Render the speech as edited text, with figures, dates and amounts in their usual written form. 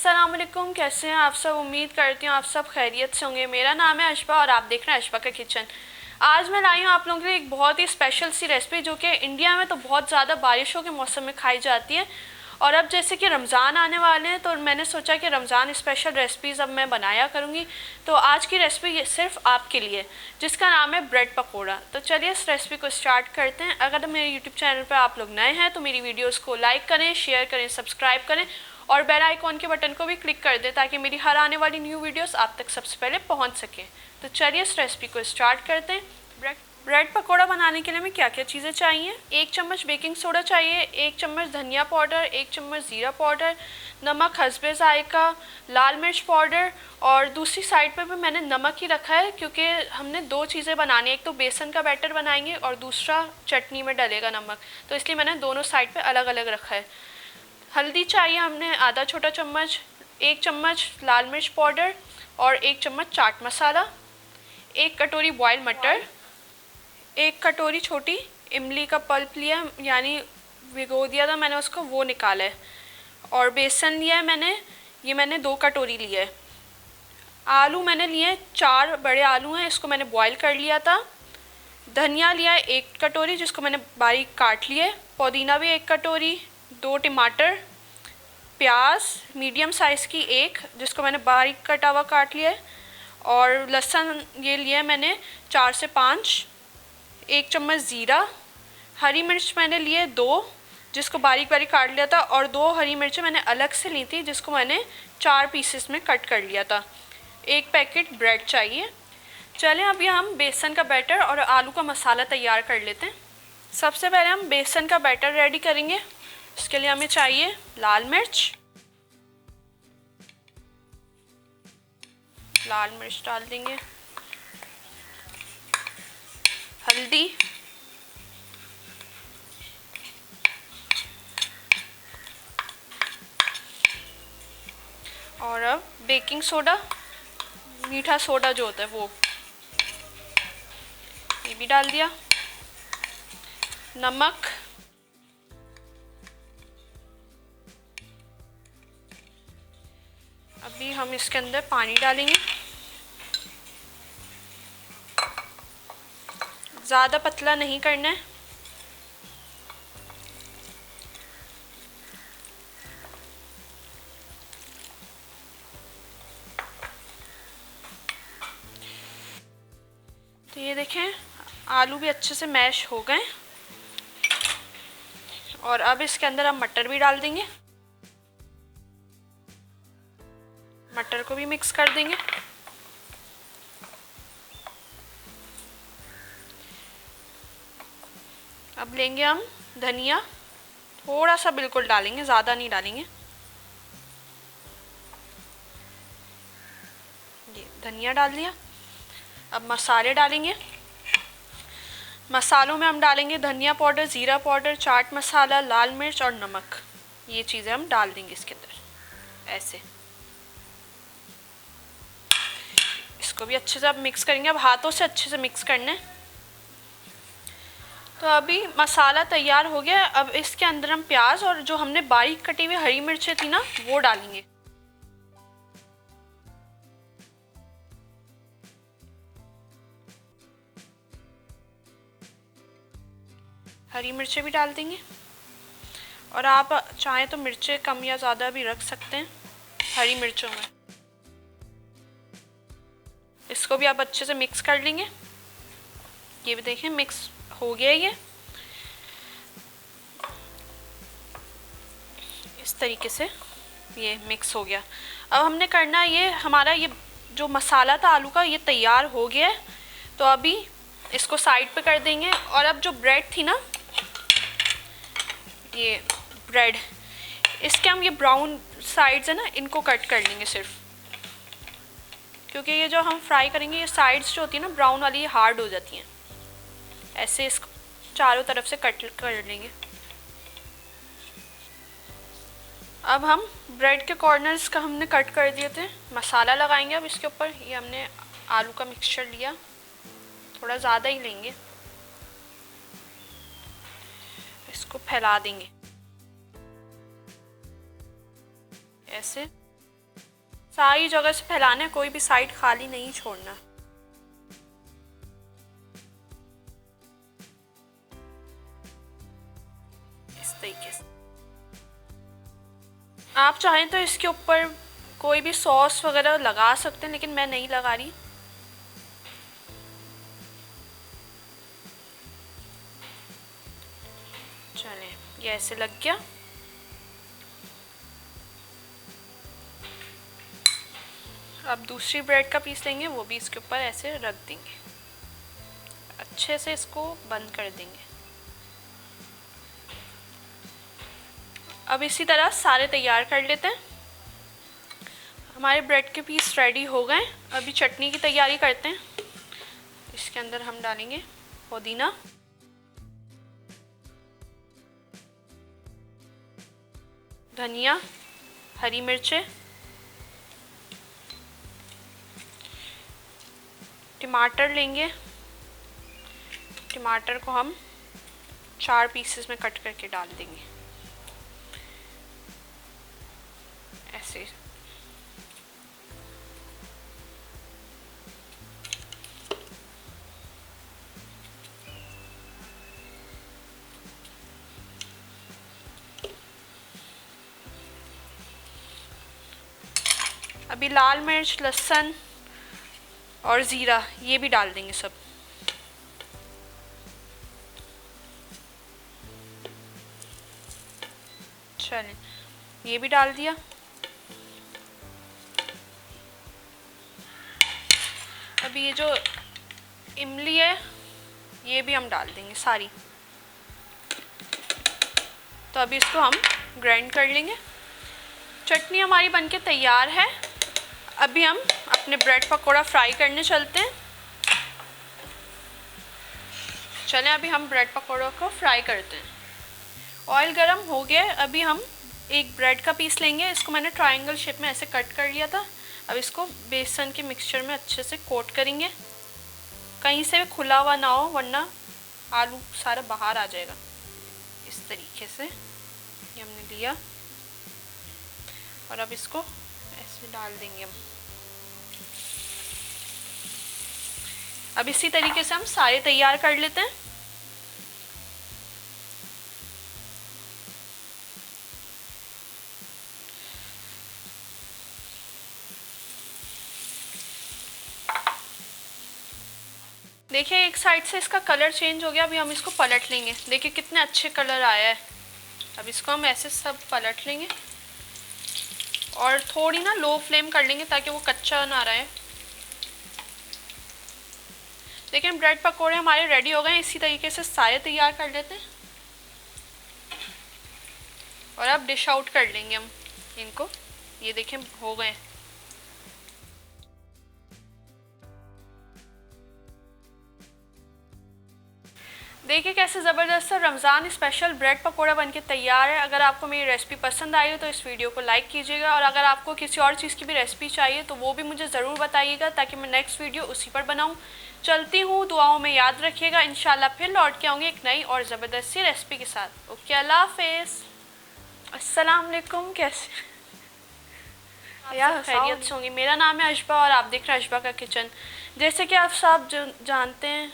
अस्सलाम वालेकुम, कैसे हैं आप सब। उम्मीद करती हूँ आप सब खैरियत से होंगे। मेरा नाम है अशबा और आप देख रहे हैं अशबा का किचन। आज मैं लाई हूँ आप लोगों के लिए एक बहुत ही स्पेशल सी रेसिपी जो कि इंडिया में तो बहुत ज़्यादा बारिशों के मौसम में खाई जाती है। और अब जैसे कि रमज़ान आने वाले हैं तो मैंने सोचा कि रमज़ान स्पेशल रेसिपीज़ अब मैं बनाया करूँगी। तो आज की रेसिपी ये सिर्फ आपके लिए, जिसका नाम है ब्रेड पकौड़ा। तो चलिए इस रेसिपी को स्टार्ट करते हैं। अगर मेरे यूट्यूब चैनल पर आप लोग नए हैं तो मेरी वीडियोज़ को लाइक करें, शेयर करें, सब्सक्राइब करें और बेल आइकॉन के बटन को भी क्लिक कर दें ताकि मेरी हर आने वाली न्यू वीडियोस आप तक सबसे पहले पहुंच सकें। तो चलिए इस रेसिपी को स्टार्ट करते हैं। ब्रेड पकौड़ा बनाने के लिए हमें क्या क्या चीज़ें चाहिए। 1 चम्मच बेकिंग सोडा चाहिए, 1 चम्मच धनिया पाउडर, 1 चम्मच ज़ीरा पाउडर, नमक हस्बे जायका, लाल मिर्च पाउडर। और दूसरी साइड पे भी मैंने नमक ही रखा है क्योंकि हमने 2 चीज़ें बनानी है, एक तो बेसन का बैटर बनाएंगे और दूसरा चटनी में डलेगा नमक, तो इसलिए मैंने दोनों साइड पे अलग अलग रखा है। हल्दी चाहिए हमने आधा छोटा चम्मच, 1 चम्मच लाल मिर्च पाउडर और 1 चम्मच चाट मसाला, 1 कटोरी बॉयल मटर, 1 कटोरी छोटी इमली का पल्प लिया, यानी भिगो दिया था मैंने उसको, वो निकाला है। और बेसन लिया है मैंने 2 कटोरी लिया है। आलू मैंने लिए 4 बड़े आलू हैं, इसको मैंने बॉयल कर लिया था। धनिया लिया है 1 कटोरी जिसको मैंने बारीक काट लिया है। पुदीना भी 1 कटोरी, 2 टमाटर, प्याज मीडियम साइज़ की 1 जिसको मैंने बारीक कटा हुआ काट लिया है। और लहसुन ये लिया है मैंने 4 से 5, 1 चम्मच ज़ीरा। हरी मिर्च मैंने लिए 2 जिसको बारीक बारीक काट लिया था, और 2 हरी मिर्चें मैंने अलग से ली थी जिसको मैंने 4 पीसेस में कट कर लिया था। 1 पैकेट ब्रेड चाहिए। चलें अभी हम बेसन का बैटर और आलू का मसाला तैयार कर लेते हैं। सबसे पहले हम बेसन का बैटर रेडी करेंगे। इसके लिए हमें चाहिए लाल मिर्च डाल देंगे, हल्दी, और अब बेकिंग सोडा, मीठा सोडा जो होता है वो, ये भी डाल दिया। नमक, अभी हम इसके अंदर पानी डालेंगे। ज़्यादा पतला नहीं करना है। तो ये देखें आलू भी अच्छे से मैश हो गए। और अब इसके अंदर हम मटर भी डाल देंगे, मटर को भी मिक्स कर देंगे। अब लेंगे हम धनिया, थोड़ा सा बिल्कुल डालेंगे, ज़्यादा नहीं डालेंगे। ये धनिया डाल दिया। अब मसाले डालेंगे। मसालों में हम डालेंगे धनिया पाउडर, ज़ीरा पाउडर, चाट मसाला, लाल मिर्च और नमक। ये चीज़ें हम डाल देंगे इसके अंदर ऐसे। इसको भी अच्छे से अब मिक्स करेंगे। अब हाथों से अच्छे से मिक्स करना है। तो अभी मसाला तैयार हो गया। अब इसके अंदर हम प्याज और जो हमने बारीक कटी हुई हरी मिर्चें थी ना, वो डालेंगे। हरी मिर्चें भी डाल देंगे, और आप चाहें तो मिर्चें कम या ज़्यादा भी रख सकते हैं हरी मिर्चों में। इसको भी आप अच्छे से मिक्स कर लेंगे। ये भी देखें मिक्स हो गया ये इस तरीके से, ये मिक्स हो गया। अब हमने करना है, ये हमारा ये जो मसाला था आलू का ये तैयार हो गया है। तो अभी इसको साइड पे कर देंगे। और अब जो ब्रेड थी ना, ये ब्रेड, इसके हम ये ब्राउन साइड्स है ना, इनको कट कर लेंगे सिर्फ, क्योंकि ये जो हम फ्राई करेंगे ये साइड्स जो होती है ना ब्राउन वाली, ये हार्ड हो जाती हैं। ऐसे इसको चारों तरफ से कट कर लेंगे। अब हम ब्रेड के कॉर्नर्स का हमने कट कर दिए थे। मसाला लगाएंगे अब इसके ऊपर। ये हमने आलू का मिक्सचर लिया, थोड़ा ज़्यादा ही लेंगे। इसको फैला देंगे ऐसे। सारी जगह से फैलाना है, कोई भी साइड खाली नहीं छोड़ना। इस तरीके से आप चाहें तो इसके ऊपर कोई भी सॉस वगैरह लगा सकते हैं, लेकिन मैं नहीं लगा रही। चलें, ये ऐसे लग गया। अब दूसरी ब्रेड का पीस लेंगे, वो भी इसके ऊपर ऐसे रख देंगे, अच्छे से इसको बंद कर देंगे। अब इसी तरह सारे तैयार कर लेते हैं। हमारे ब्रेड के पीस रेडी हो गए। अभी चटनी की तैयारी करते हैं। इसके अंदर हम डालेंगे पुदीना, धनिया, हरी मिर्चें, टमाटर लेंगे। टमाटर को हम 4 पीसेस में कट करके डाल देंगे, ऐसे। अभी लाल मिर्च, लहसुन और ज़ीरा ये भी डाल देंगे सब। चलें, ये भी डाल दिया। अभी ये जो इमली है ये भी हम डाल देंगे सारी। तो अभी इसको हम ग्राइंड कर लेंगे। चटनी हमारी बनके तैयार है। अभी हम अपने ब्रेड पकौड़ा फ्राई करने चलते हैं। चलें, अभी हम ब्रेड पकौड़ों को फ्राई करते हैं। ऑयल गरम हो गया। अभी हम एक ब्रेड का पीस लेंगे। इसको मैंने ट्रायंगल शेप में ऐसे कट कर लिया था। अब इसको बेसन के मिक्सचर में अच्छे से कोट करेंगे, कहीं से भी खुला हुआ ना हो, वरना आलू सारा बाहर आ जाएगा। इस तरीके से ये हमने लिया और अब इसको ऐसे डाल देंगे हम। अब इसी तरीके से हम सारे तैयार कर लेते हैं। देखिए, एक साइड से इसका कलर चेंज हो गया। अभी हम इसको पलट लेंगे। देखिए कितने अच्छे कलर आया है। अब इसको हम ऐसे सब पलट लेंगे और थोड़ी ना लो फ्लेम कर लेंगे ताकि वो कच्चा ना रहे। देखिए ब्रेड पकोड़े हमारे रेडी हो गए। इसी तरीके से सारे तैयार कर लेते हैं और अब डिश आउट कर लेंगे हम इनको। ये देखें हो गए। देखिए कैसे ज़बरदस्त रमज़ान स्पेशल ब्रेड पकोड़ा बनके तैयार है। अगर आपको मेरी रेसिपी पसंद आई हो तो इस वीडियो को लाइक कीजिएगा, और अगर आपको किसी और चीज़ की भी रेसिपी चाहिए तो वो भी मुझे ज़रूर बताइएगा ताकि मैं नेक्स्ट वीडियो उसी पर बनाऊँ। चलती हूँ, दुआओं में याद रखिएगा। इंशाल्लाह फिर लौट के आऊँगी एक नई और ज़बरदस्त सी रेसिपी के साथ। ओके, अल्लाह हाफिज़, अस्सलाम वालेकुम। कैसे यार, खैरियत से होंगी। मेरा नाम है अशबा और आप देख रहे हैं अशबा का किचन। जैसे कि आप सब जानते हैं